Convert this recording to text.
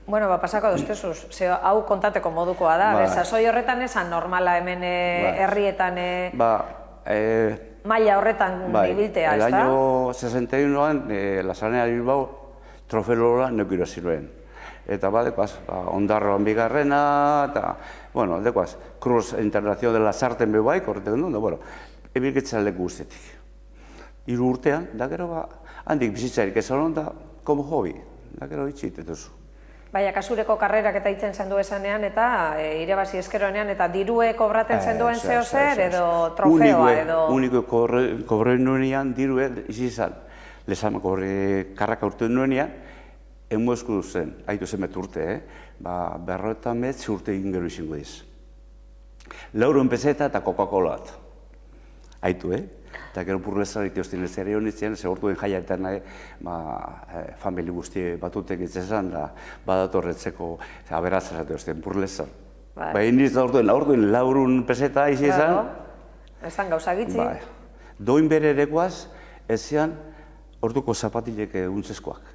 Bueno, pasako doztezuz, hau kontateko modukoa da, sasoi horretan esan normala hemen herrietan maila horretan ibiltea, ez da? El año 61an, la Sanea Bilbao trofeola neukiro ziruen. Eta dekoaz, Ondarroan bigarrena, eta, bueno, dekoaz, Cruz Internazio de la Sarten bebaik, horretek duen, bueno, ebilketzen leku guztetik. 3 urtean, da gero, handik bizitzarik ez honon da, como hobi, da gero itxitetuzu. Baina, kasureko karrerak eta itzen zendu esanean, eta irebazi eskeronean, eta dirue kobraten zenduen zeo zer, edo trofeoa, edo... Uniko kobroen nuenean, dirue, izizan, lezan karraka urte nuenean, emu eskudu zen, haitu zemet urte, berroetan metz urte egin gero izango diz. Lauro peseta eta Coca-Cola. Haitu, Eta gero burlezarik eustin ez ere honitzen, segurtuen jaiaetan famili guzti batutek itzezan, da badatorretzeko aberatzak eustin burlezan. Iniz da orduen laurun peseta izizan. Ezan gauza gitzi. Doin bere erekoaz, ezean orduko zapatilek untzeskoak.